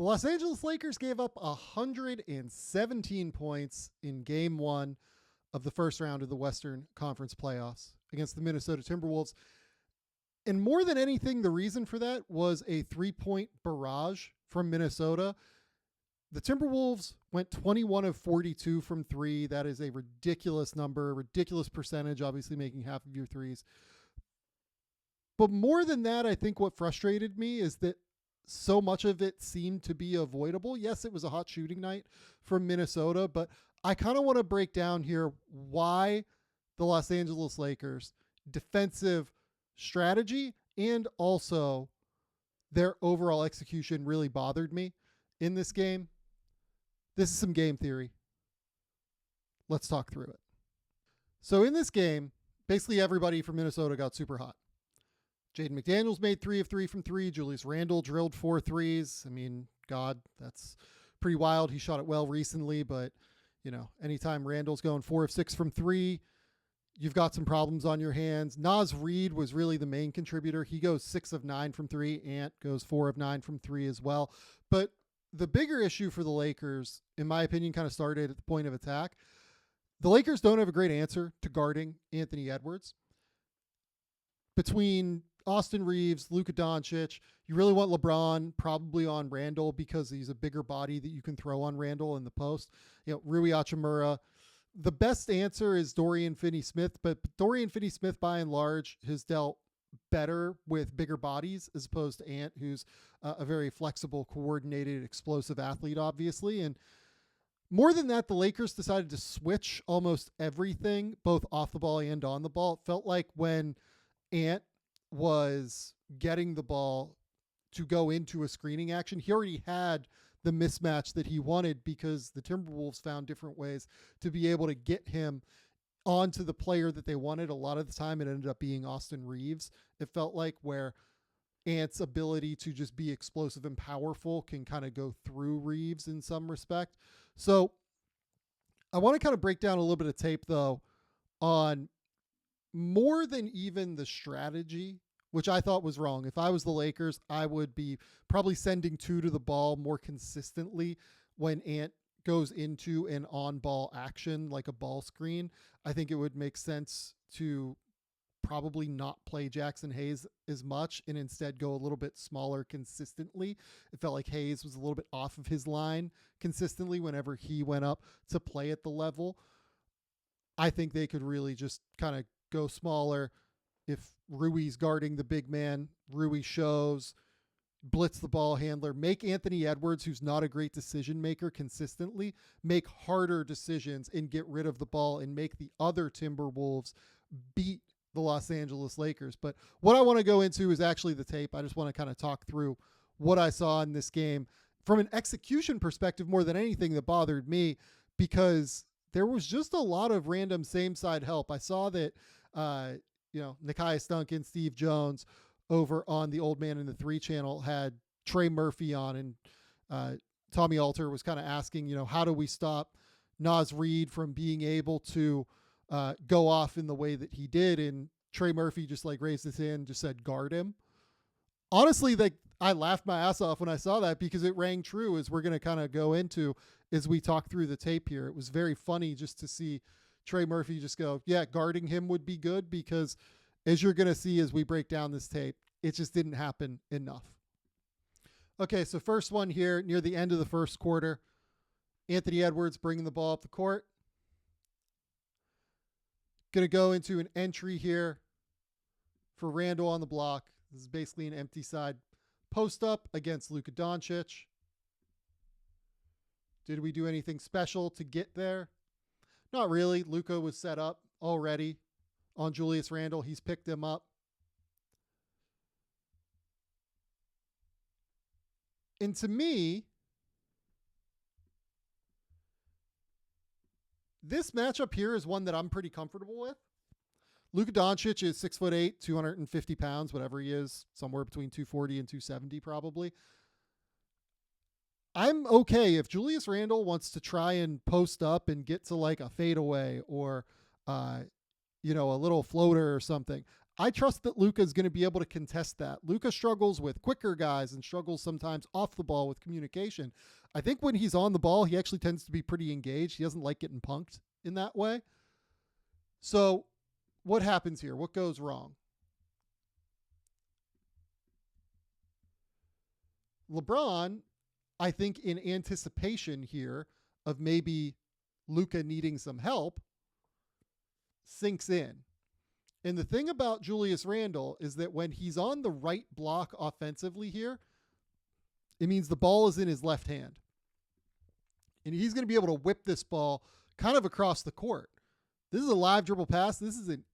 The Los Angeles Lakers gave up 117 points in game one of the first round of the Western Conference playoffs against the Minnesota Timberwolves. And more than anything, the reason for that was a 3-point barrage from Minnesota. The Timberwolves went 21 of 42 from three. That is a ridiculous number, ridiculous percentage, obviously making half of your threes. But more than that, I think what frustrated me is that so much of it seemed to be avoidable. Yes, it was a hot shooting night from Minnesota, but I kind of want to break down here why the Los Angeles Lakers defensive strategy and also their overall execution really bothered me in this game. This is some game theory. Let's talk through it. So in this game, basically everybody from Minnesota got super hot. Jaden McDaniels made 3 of 3 from three. Julius Randle drilled 4 threes. I mean, God, that's pretty wild. He shot it well recently, but you know, anytime Randle's going 4 of 6 from three, you've got some problems on your hands. Naz Reid was really the main contributor. He goes 6 of 9 from three. Ant goes 4 of 9 from three as well. But the bigger issue for the Lakers, in my opinion, kind of started at the point of attack. The Lakers don't have a great answer to guarding Anthony Edwards. Between Austin Reeves, Luka Doncic, you really want LeBron probably on Randle because he's a bigger body that you can throw on Randle in the post. You know, Rui Hachimura. The best answer is Dorian Finney-Smith, but Dorian Finney-Smith by and large has dealt better with bigger bodies as opposed to Ant, who's a very flexible, coordinated, explosive athlete, obviously. And more than that, the Lakers decided to switch almost everything, both off the ball and on the ball. It felt like when Ant was getting the ball to go into a screening action, he already had the mismatch that he wanted because the Timberwolves found different ways to be able to get him onto the player that they wanted. A lot of the time it ended up being Austin Reeves. It felt like where Ant's ability to just be explosive and powerful can kind of go through Reeves in some respect. So I want to kind of break down a little bit of tape though on more than even the strategy, which I thought was wrong. If I was the Lakers, I would be probably sending 2 to the ball more consistently when Ant goes into an on-ball action like a ball screen. I think it would make sense to probably not play Jackson Hayes as much and instead go a little bit smaller consistently. It felt like Hayes was a little bit off of his line consistently whenever he went up to play at the level. I think they could really just kind of go smaller. If Rui's guarding the big man, Rui shows, blitz the ball handler, make Anthony Edwards, who's not a great decision maker consistently, make harder decisions and get rid of the ball and make the other Timberwolves beat the Los Angeles Lakers. But what I want to go into is actually the tape. I just want to kind of talk through what I saw in this game from an execution perspective more than anything that bothered me, because there was just a lot of random same side help. I saw that, Nekias Duncan, Steve Jones over on the Old Man in the 3 channel had Trey Murphy on, and Tommy Alter was kind of asking, how do we stop Naz Reid from being able to go off in the way that he did? And Trey Murphy just like raised his hand, just said, guard him. Honestly, I laughed my ass off when I saw that because it rang true, as we're going to kind of go into as we talk through the tape here. It was very funny just to see Trey Murphy just go, yeah, guarding him would be good, because as you're going to see as we break down this tape, it just didn't happen enough. Okay, so first one here near the end of the first quarter, Anthony Edwards bringing the ball up the court. Going to go into an entry here for Randle on the block. This is basically an empty side post up against Luka Doncic. Did we do anything special to get there? Not really. Luka was set up already on Julius Randle. He's picked him up. And to me, this matchup here is one that I'm pretty comfortable with. Luka Doncic is 6'8", 250 pounds, whatever he is, somewhere between 240 and 270 probably. I'm okay if Julius Randle wants to try and post up and get to like a fadeaway or, a little floater or something. I trust that Luka is going to be able to contest that. Luka struggles with quicker guys and struggles sometimes off the ball with communication. I think when he's on the ball, he actually tends to be pretty engaged. He doesn't like getting punked in that way. So what happens here? What goes wrong? LeBron, I think in anticipation here of maybe Luka needing some help, sinks in. And the thing about Julius Randle is that when he's on the right block offensively here, it means the ball is in his left hand. And he's going to be able to whip this ball kind of across the court. This is a live dribble pass. This is an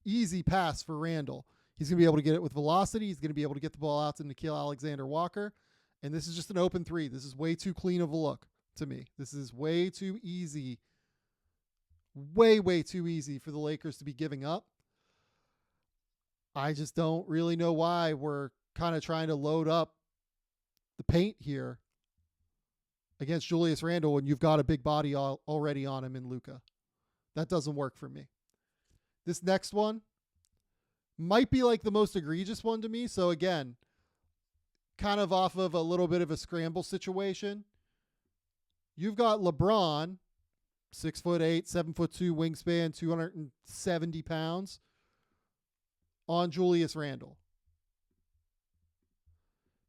easy pass for Randle. He's going to be able to get it with velocity. He's going to be able to get the ball out to Nickeil Alexander-Walker. And this is just an open three. This is way too clean of a look to me. This is way too easy. Way too easy for the Lakers to be giving up. I just don't really know why we're kind of trying to load up the paint here against Julius Randle when you've got a big body already on him in Luka. That doesn't work for me. This next one might be like the most egregious one to me. So again, kind of off of a little bit of a scramble situation. You've got LeBron, 6'8", 7'2" wingspan, 270 pounds, on Julius Randle.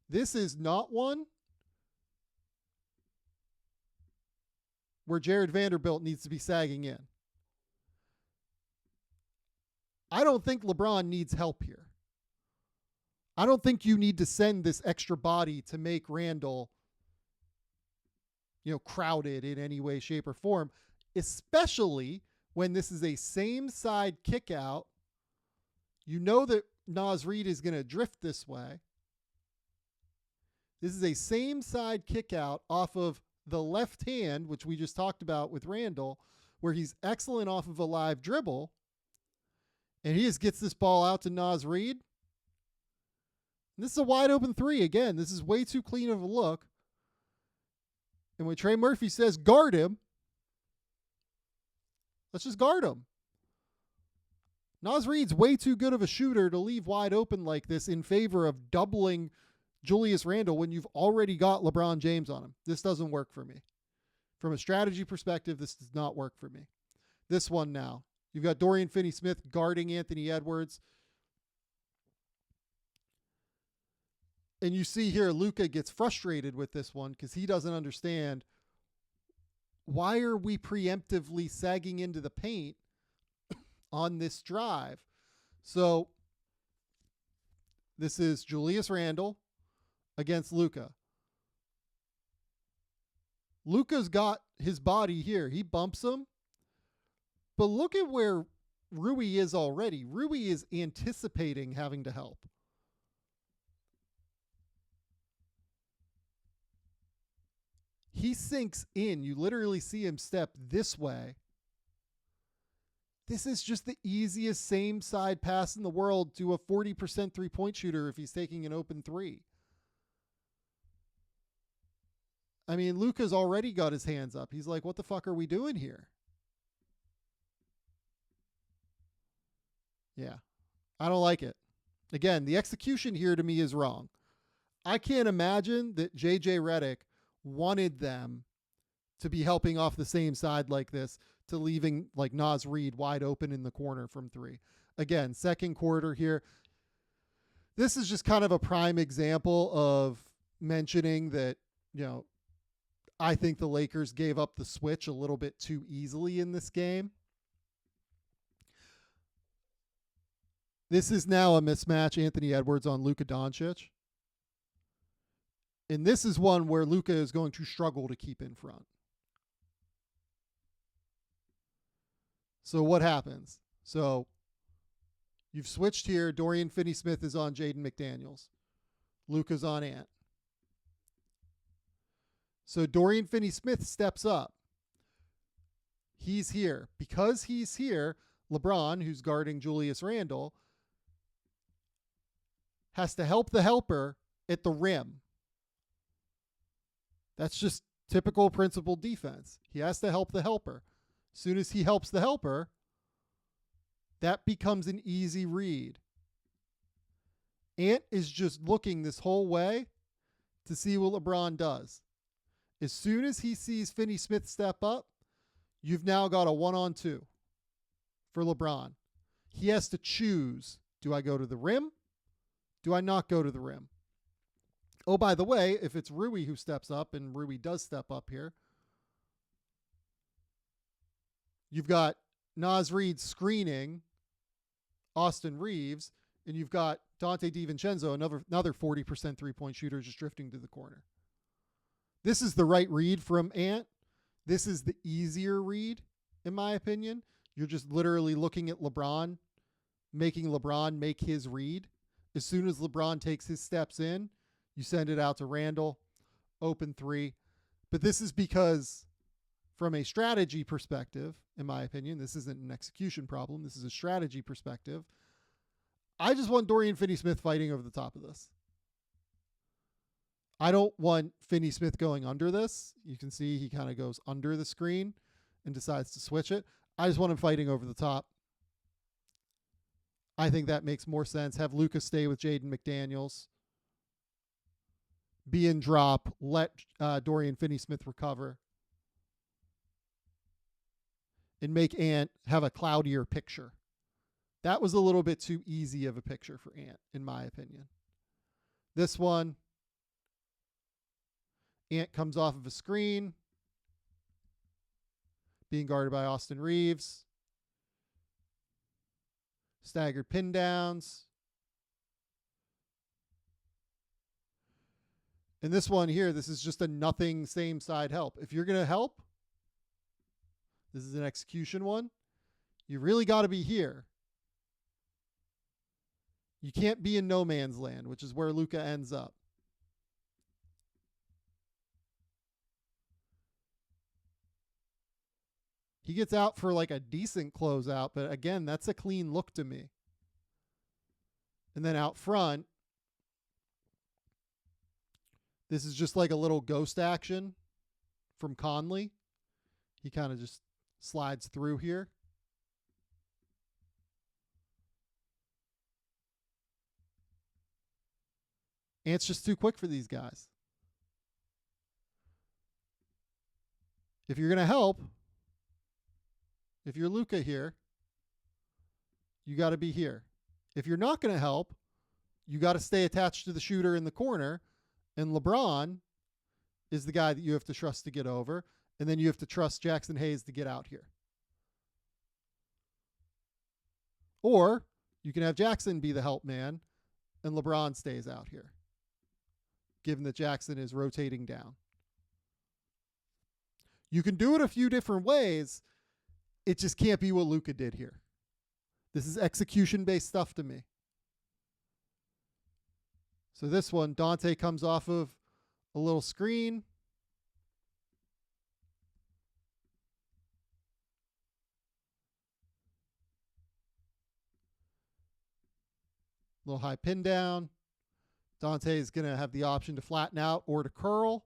This is not one where Jared Vanderbilt needs to be sagging in. I don't think LeBron needs help here. I don't think you need to send this extra body to make Randle, crowded in any way, shape, or form, especially when this is a same side kick out. You know that Naz Reid is going to drift this way. This is a same side kick out off of the left hand, which we just talked about with Randle, where he's excellent off of a live dribble. And he just gets this ball out to Naz Reid. And this is a wide open three. Again, this is way too clean of a look. And when Trey Murphy says guard him, let's just guard him. Naz Reid's way too good of a shooter to leave wide open like this in favor of doubling Julius Randle when you've already got LeBron James on him. This doesn't work for me. From a strategy perspective, this does not work for me. This one now. You've got Dorian Finney-Smith guarding Anthony Edwards. And you see here, Luka gets frustrated with this one because he doesn't understand, why are we preemptively sagging into the paint on this drive? So this is Julius Randle against Luka. Luka's got his body here. He bumps him. But look at where Rui is already. Rui is anticipating having to help. He sinks in. You literally see him step this way. This is just the easiest same side pass in the world to a 40% three-point shooter if he's taking an open three. I mean, Luka's already got his hands up. He's like, what the fuck are we doing here? Yeah, I don't like it. Again, the execution here to me is wrong. I can't imagine that JJ Redick wanted them to be helping off the same side like this, to leaving like Naz Reid wide open in the corner from three. Again, second quarter here. This is just kind of a prime example of mentioning that, I think the Lakers gave up the switch a little bit too easily in this game. This is now a mismatch, Anthony Edwards on Luka Doncic. And this is one where Luka is going to struggle to keep in front. So what happens? So you've switched here. Dorian Finney-Smith is on Jaden McDaniels. Luka's on Ant. So Dorian Finney-Smith steps up. He's here. Because he's here, LeBron, who's guarding Julius Randle, has to help the helper at the rim. That's just typical principled defense. He has to help the helper. As soon as he helps the helper, that becomes an easy read. Ant is just looking this whole way to see what LeBron does. As soon as he sees Finney Smith step up, you've now got a 1-on-2 for LeBron. He has to choose, do I go to the rim? Do I not go to the rim? Oh, by the way, if it's Rui who steps up, and Rui does step up here, you've got Naz Reid screening Austin Reeves, and you've got Dante DiVincenzo, another 40% three-point shooter, just drifting to the corner. This is the right read from Ant. This is the easier read, in my opinion. You're just literally looking at LeBron, making LeBron make his read. As soon as LeBron takes his steps in, you send it out to Randall, open three. But this is because, from a strategy perspective, in my opinion, this isn't an execution problem. This is a strategy perspective. I just want Dorian Finney-Smith fighting over the top of this. I don't want Finney-Smith going under this. You can see he kind of goes under the screen and decides to switch it. I just want him fighting over the top. I think that makes more sense. Have Luka stay with Jaden McDaniels. Be in drop. Let Dorian Finney-Smith recover. And make Ant have a cloudier picture. That was a little bit too easy of a picture for Ant, in my opinion. This one, Ant comes off of a screen, being guarded by Austin Reeves. Staggered pin downs. And this one here, this is just a nothing same side help. If you're going to help, this is an execution one. You really got to be here. You can't be in no man's land, which is where Luka ends up. He gets out for like a decent closeout, but again, that's a clean look to me. And then out front, this is just like a little ghost action from Conley. He kind of just slides through here. Ant's just too quick for these guys. If you're going to help, if you're Luka here, you got to be here. If you're not going to help, you got to stay attached to the shooter in the corner, and LeBron is the guy that you have to trust to get over, and then you have to trust Jackson Hayes to get out here. Or you can have Jackson be the help man, and LeBron stays out here, given that Jackson is rotating down. You can do it a few different ways. It just can't be what Luka did here. This is execution-based stuff to me. So this one, Dante comes off of a little screen. Little high pin down. Dante is going to have the option to flatten out or to curl.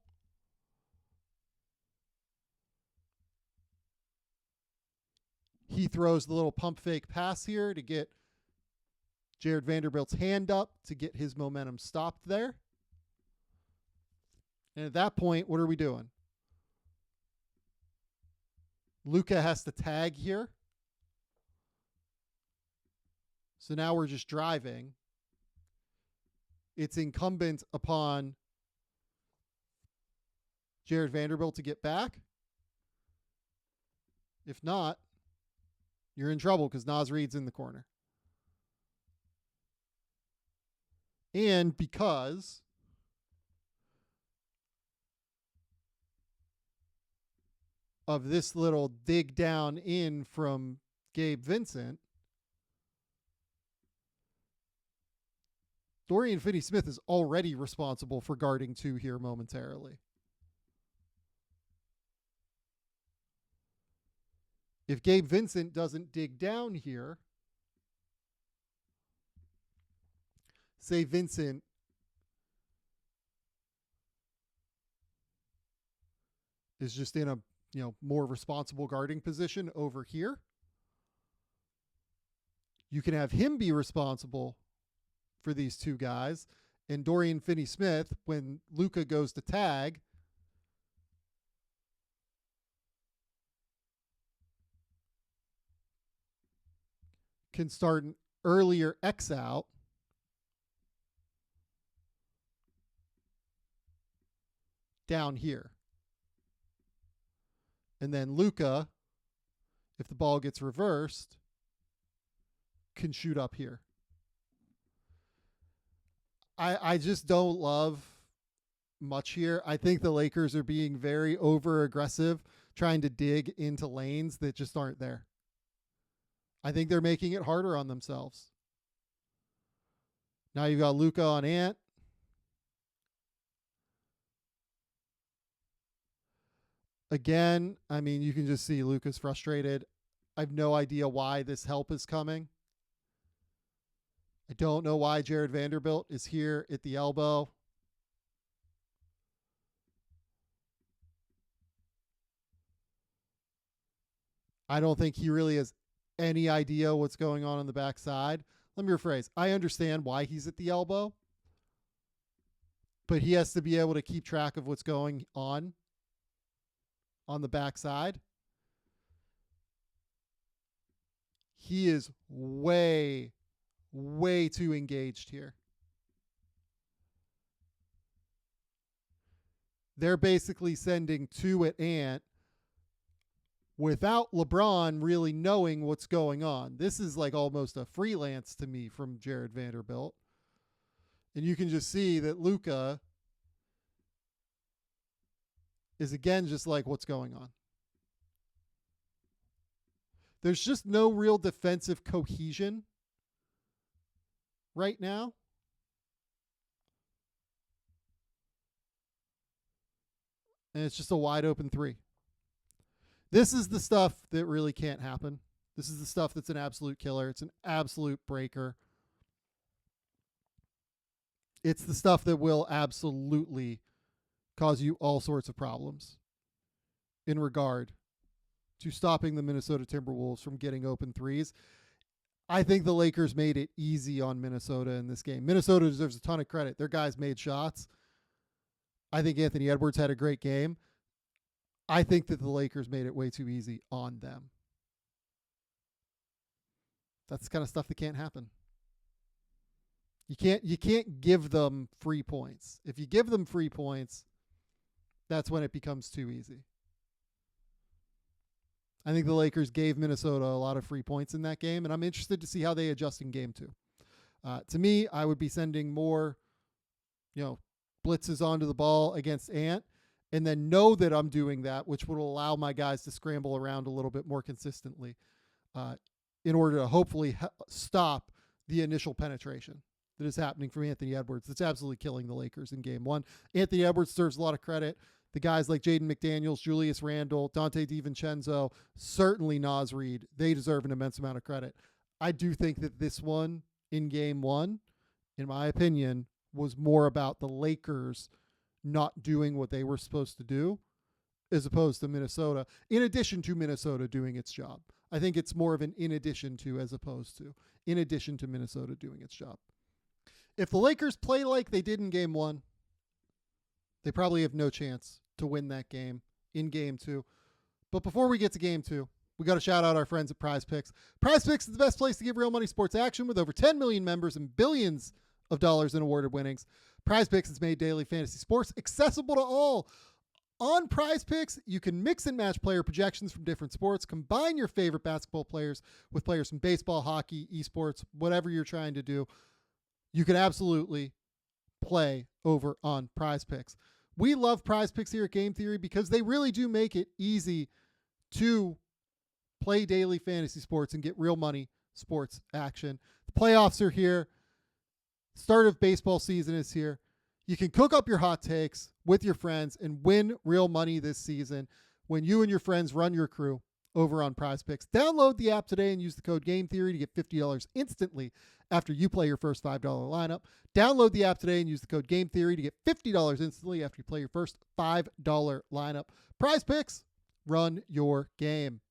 He throws the little pump fake pass here to get Jared Vanderbilt's hand up to get his momentum stopped there. And at that point, what are we doing? Luka has to tag here. So now we're just driving. It's incumbent upon Jared Vanderbilt to get back. If not, you're in trouble because Naz Reid's in the corner. And because of this little dig down in from Gabe Vincent, Dorian Finney-Smith is already responsible for guarding two here momentarily. If Gabe Vincent doesn't dig down here, say Vincent is just in a more responsible guarding position over here, you can have him be responsible for these two guys. And Dorian Finney-Smith, when Luka goes to tag, can start an earlier X out down here. And then Luka, if the ball gets reversed, can shoot up here. I just don't love much here. I think the Lakers are being very over aggressive, trying to dig into lanes that just aren't there. I think they're making it harder on themselves. Now you've got Luka on Ant. Again, I mean, you can just see Luka's frustrated. I have no idea why this help is coming. I don't know why Jared Vanderbilt is here at the elbow. I don't think he really has any idea what's going on the backside. Let me rephrase. I understand why he's at the elbow, but he has to be able to keep track of what's going on the backside. He is way too engaged here. They're basically sending two at Ant without LeBron really knowing what's going on. This is like almost a freelance to me from Jared Vanderbilt. And you can just see that Luka is again just like, what's going on? There's just no real defensive cohesion right now. And it's just a wide open three. This is the stuff that really can't happen. This is the stuff that's an absolute killer. It's an absolute breaker. It's the stuff that will absolutely cause you all sorts of problems in regard to stopping the Minnesota Timberwolves from getting open threes. I think the Lakers made it easy on Minnesota in this game. Minnesota deserves a ton of credit. Their guys made shots. I think Anthony Edwards had a great game. I think that the Lakers made it way too easy on them. That's the kind of stuff that can't happen. You can't give them free points. If you give them free points, that's when it becomes too easy. I think the Lakers gave Minnesota a lot of free points in that game, and I'm interested to see how they adjust in game two. To me, I would be sending more, blitzes onto the ball against Ant, and then know that I'm doing that, which would allow my guys to scramble around a little bit more consistently in order to hopefully stop the initial penetration that is happening from Anthony Edwards. That's absolutely killing the Lakers in game one. Anthony Edwards deserves a lot of credit. The guys like Jaden McDaniels, Julius Randle, Dante DiVincenzo, certainly Naz Reid, they deserve an immense amount of credit. I do think that this one in game one, in my opinion, was more about the Lakers not doing what they were supposed to do as opposed to Minnesota, in addition to Minnesota doing its job. I think it's more of an in addition to as opposed to in addition to Minnesota doing its job. If the Lakers play like they did in game one, they probably have no chance to win that game in game two. But before we get to game two, we got to shout out our friends at PrizePicks. PrizePicks is the best place to give real money sports action with over 10 million members and billions of dollars in awarded winnings. PrizePicks has made daily fantasy sports accessible to all. On PrizePicks, you can mix and match player projections from different sports, combine your favorite basketball players with players from baseball, hockey, esports, whatever you're trying to do. You can absolutely play over on PrizePicks. We love PrizePicks here at Game Theory because they really do make it easy to play daily fantasy sports and get real money sports action. The playoffs are here. Start of baseball season is here. You can cook up your hot takes with your friends and win real money this season when you and your friends run your crew over on PrizePicks. Download the app today and use the code GameTheory to get $50 instantly after you play your first $5 lineup. Download the app today and use the code GameTheory to get $50 instantly after you play your first $5 lineup. PrizePicks, run your game.